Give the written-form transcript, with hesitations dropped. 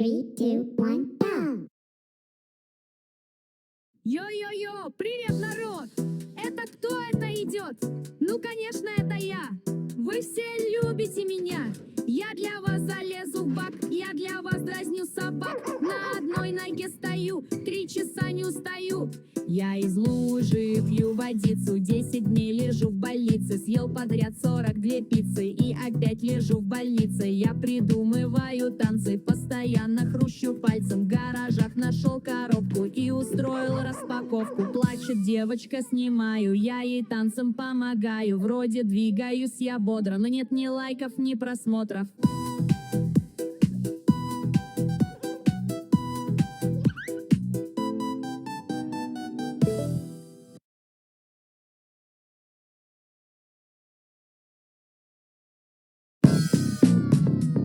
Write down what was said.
3, 2, 1, go! Йо-йо-йо, привет, народ! Это кто это идет? Ну, конечно, это я. Вы все любите меня. Я для вас залезу в бак, я для вас дразню собак. На одной ноге стою, 3 часа не устаю. Я из лужи пью водицу, 10 дней лежу в больнице. Съел подряд 42 пиццы и опять лежу в больнице. Я придумываю танцы, постоянно хрущу пальцем. В гаражах нашел коробку и устроил распаковку. Плачет девочка, снимаю, я ей танцем помогаю. Вроде двигаюсь я бодро, но нет ни лайков, ни просмотров.